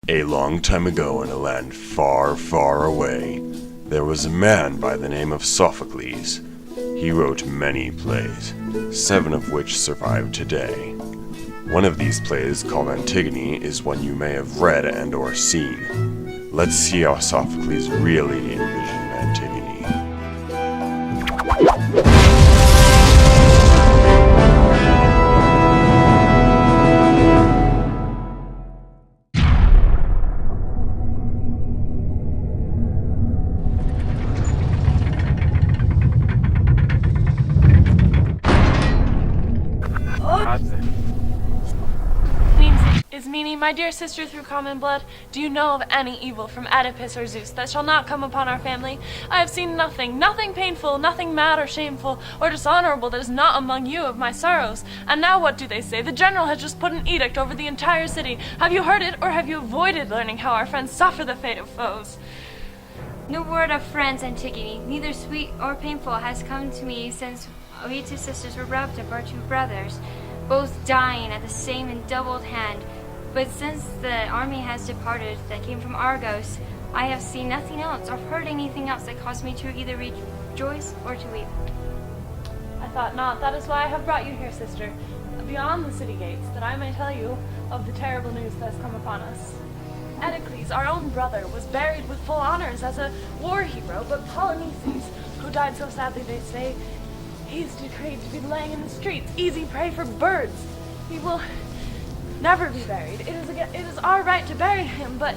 A long time ago in a land far, far away, there was a man by the name of Sophocles. He wrote many plays, 7 of which survive today. One of these plays, called Antigone, is one you may have read and or seen. Let's see how Sophocles really envisioned Antigone. Ismene, my dear sister through common blood, do you know of any evil from Oedipus or Zeus that shall not come upon our family? I have seen nothing painful, nothing mad or shameful or dishonorable that is not among you of my sorrows. And now what do they say? The general has just put an edict over the entire city. Have you heard it, or have you avoided learning how our friends suffer the fate of foes? No word of friends, Antigone, neither sweet or painful, has come to me since we 2 sisters were robbed of our 2 brothers, both dying at the same and doubled hand. But since the army has departed that came from Argos, I have seen nothing else or heard anything else that caused me to either rejoice or to weep. I thought not. That is why I have brought you here, sister, beyond the city gates, that I may tell you of the terrible news that has come upon us. Oedipus, our own brother, was buried with full honors as a war hero, but Polynices, who died so sadly they say, he's decreed to be laying in the streets, easy prey for birds. He will never be buried. It is our right to bury him, but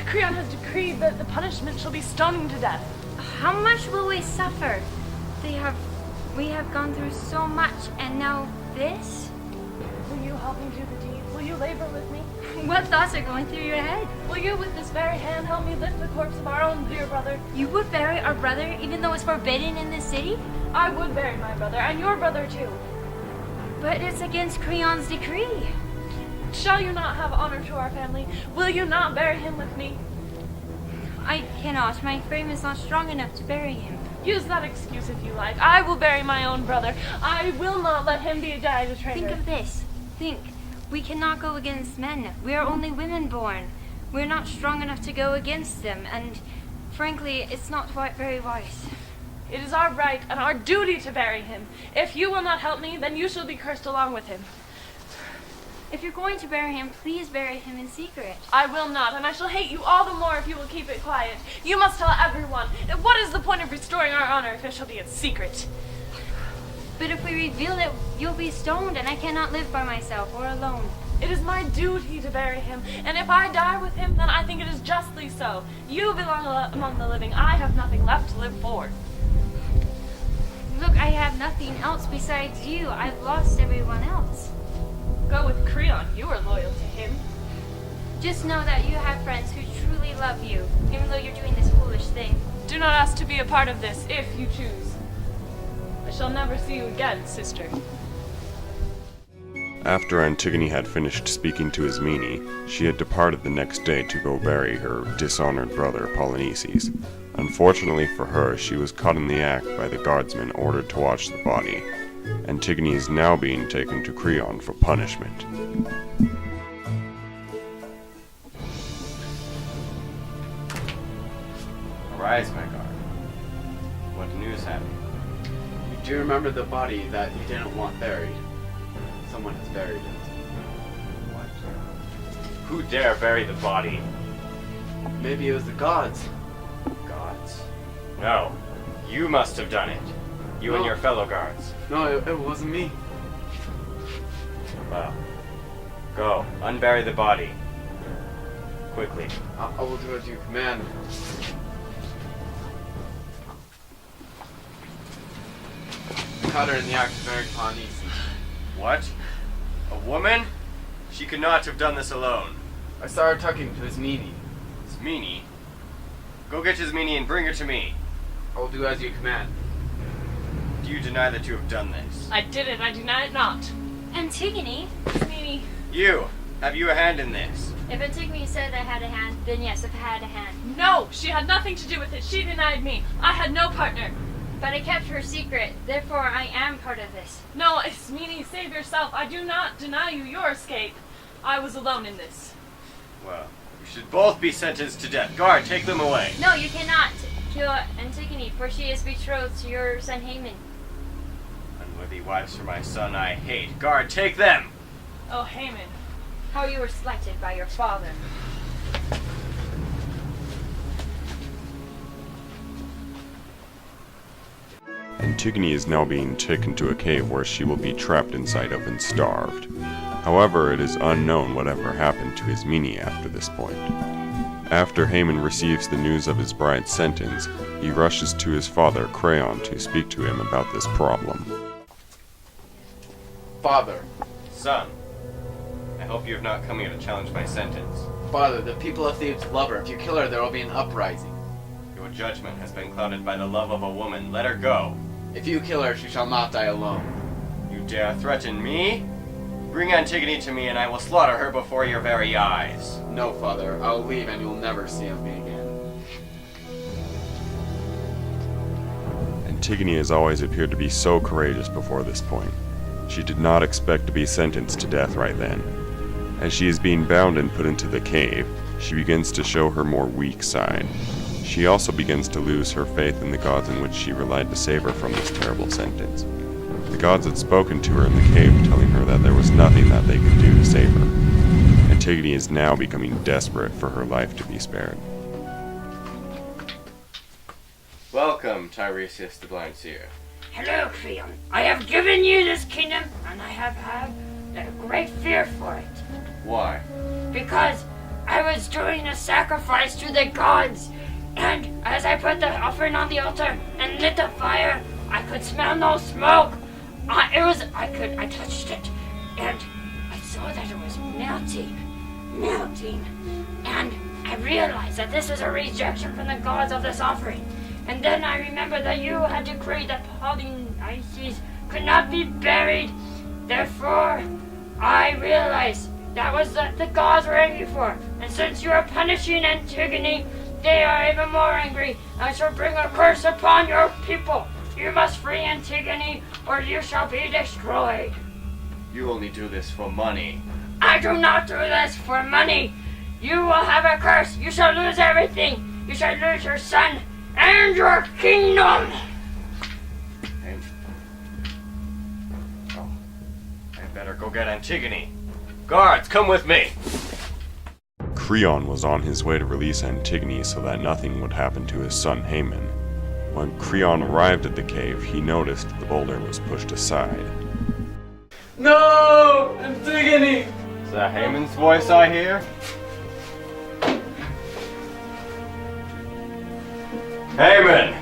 Creon has decreed that the punishment shall be stoning to death. How much will we suffer? We have gone through so much, and now this? Will you help me do the deed? Will you labor with me? What thoughts are going through your head? Will you with this very hand help me lift the corpse of our own dear brother? You would bury our brother even though it's forbidden in this city? I would bury my brother, and your brother too. But it's against Creon's decree. Shall you not have honor to our family? Will you not bury him with me? I cannot. My frame is not strong enough to bury him. Use that excuse if you like. I will bury my own brother. I will not let him be a traitor. Think of this. Think. We cannot go against men. We are only women born. We're not strong enough to go against them, and frankly, it's not very wise. It is our right and our duty to bury him. If you will not help me, then you shall be cursed along with him. If you're going to bury him, please bury him in secret. I will not, and I shall hate you all the more if you will keep it quiet. You must tell everyone. What is the point of restoring our honor if it shall be in secret? But if we reveal it, you'll be stoned, and I cannot live by myself or alone. It is my duty to bury him, and if I die with him, then I think it is justly so. You belong among the living. I have nothing left to live for. Look, I have nothing else besides you. I've lost everyone else. Go with Creon. You are loyal to him. Just know that you have friends who truly love you, even though you're doing this foolish thing. Do not ask to be a part of this, if you choose. I shall never see you again, sister. After Antigone had finished speaking to Ismene, she had departed the next day to go bury her dishonored brother Polynices. Unfortunately for her, she was caught in the act by the guardsmen ordered to watch the body. Antigone is now being taken to Creon for punishment. Arise, my guard. What news have you? Do you remember the body that you didn't want buried? Someone has buried it. What? Who dare bury the body? Maybe it was the gods. Gods? No. You must have done it. You and No. your fellow guards. No, it wasn't me. Well, go. Unbury the body. Quickly. I will do as you command. I caught her in the act of burying Polynices. What? A woman? She could not have done this alone. I saw her talking to Ismene. Ismene? Go get Ismene and bring her to me. I will do as you command. Do you deny that you have done this? I did it. I deny it not. Antigone? Ismene. You! Have you a hand in this? If Antigone said I had a hand, then yes, I've had a hand. No, she had nothing to do with it. She denied me. I had no partner. But I kept her secret, therefore I am part of this. No, Ismene, save yourself. I do not deny you your escape. I was alone in this. Well, should both be sentenced to death. Guard, take them away. No, you cannot kill Antigone, for she is betrothed to your son Haman. Unworthy wives for my son I hate. Guard, take them! Oh, Haman. How you were selected by your father. Antigone is now being taken to a cave where she will be trapped inside of and starved. However, it is unknown whatever happened to Ismene after this point. After Haman receives the news of his bride's sentence, he rushes to his father, Creon, to speak to him about this problem. Father, Son, I hope you have not come here to challenge my sentence. Father, the people of Thebes love her. If you kill her, there will be an uprising. Your judgment has been clouded by the love of a woman. Let her go. If you kill her, she shall not die alone. You dare threaten me? Bring Antigone to me and I will slaughter her before your very eyes. No, Father, I'll leave and you'll never see me again. Antigone has always appeared to be so courageous before this point. She did not expect to be sentenced to death right then. As she is being bound and put into the cave, she begins to show her more weak side. She also begins to lose her faith in the gods in which she relied to save her from this terrible sentence. The gods had spoken to her in the cave, telling her that there was nothing that they could do to save her. Antigone is now becoming desperate for her life to be spared. Welcome, Tiresias the Blind Seer. Hello, Creon. I have given you this kingdom, and I have had a great fear for it. Why? Because I was doing a sacrifice to the gods, and as I put the offering on the altar and lit the fire, I could smell no smoke. I touched it, and I saw that it was melting, and I realized that this was a rejection from the gods of this offering. And then I remembered that you had decreed that Polynices could not be buried. Therefore, I realized that was what the gods were angry for. And since you are punishing Antigone, they are even more angry. I shall bring a curse upon your people. You must free Antigone, or you shall be destroyed. You only do this for money. I do not do this for money. You will have a curse. You shall lose everything. You shall lose your son and your kingdom. And... oh, I better go get Antigone. Guards, come with me. Creon was on his way to release Antigone so that nothing would happen to his son Haman. When Creon arrived at the cave, he noticed the boulder was pushed aside. No! Antigone! Is that Haman's voice I hear? Haman!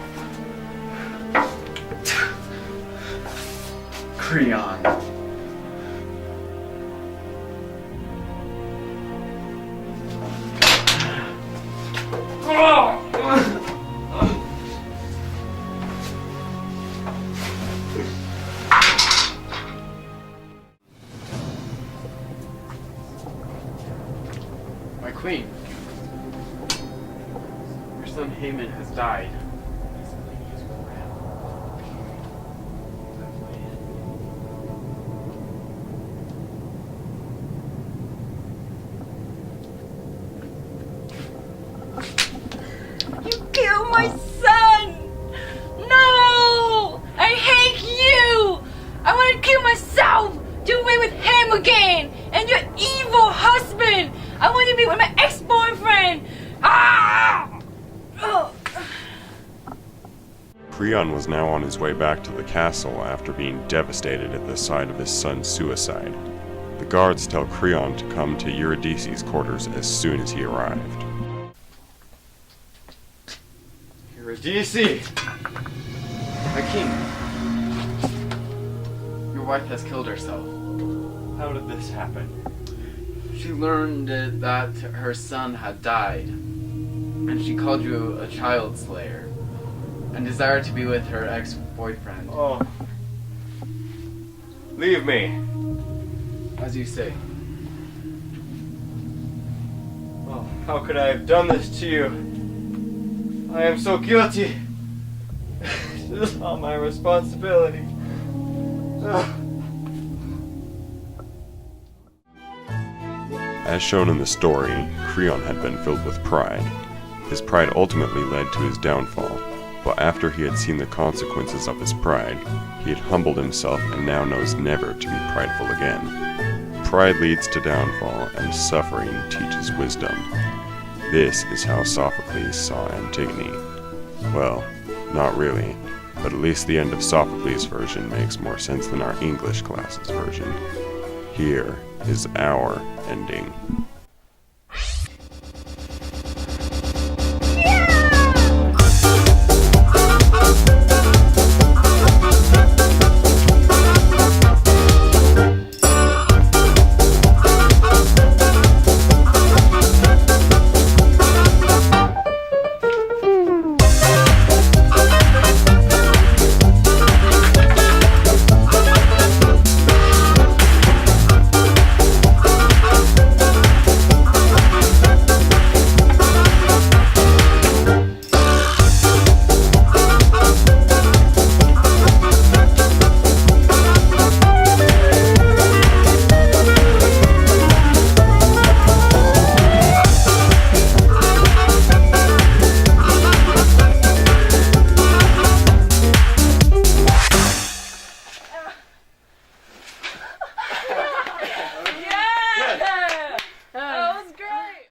Creon. My queen. Your son Haman has died. You killed my son! No! I hate you! I want to kill myself! Do away with him again! And your evil husband! I want to be with my ex-boyfriend! Ah! Oh. Creon was now on his way back to the castle after being devastated at the sight of his son's suicide. The guards tell Creon to come to Eurydice's quarters as soon as he arrived. Eurydice! My king. Your wife has killed herself. How did this happen? She learned that her son had died, and she called you a child slayer, and desired to be with her ex-boyfriend. Oh. Leave me. As you say. Oh, how could I have done this to you? I am so guilty. This is all my responsibility. Ugh. As shown in the story, Creon had been filled with pride. His pride ultimately led to his downfall, but after he had seen the consequences of his pride, he had humbled himself and now knows never to be prideful again. Pride leads to downfall, and suffering teaches wisdom. This is how Sophocles saw Antigone. Well, not really, but at least the end of Sophocles' version makes more sense than our English class's version. Here is our ending.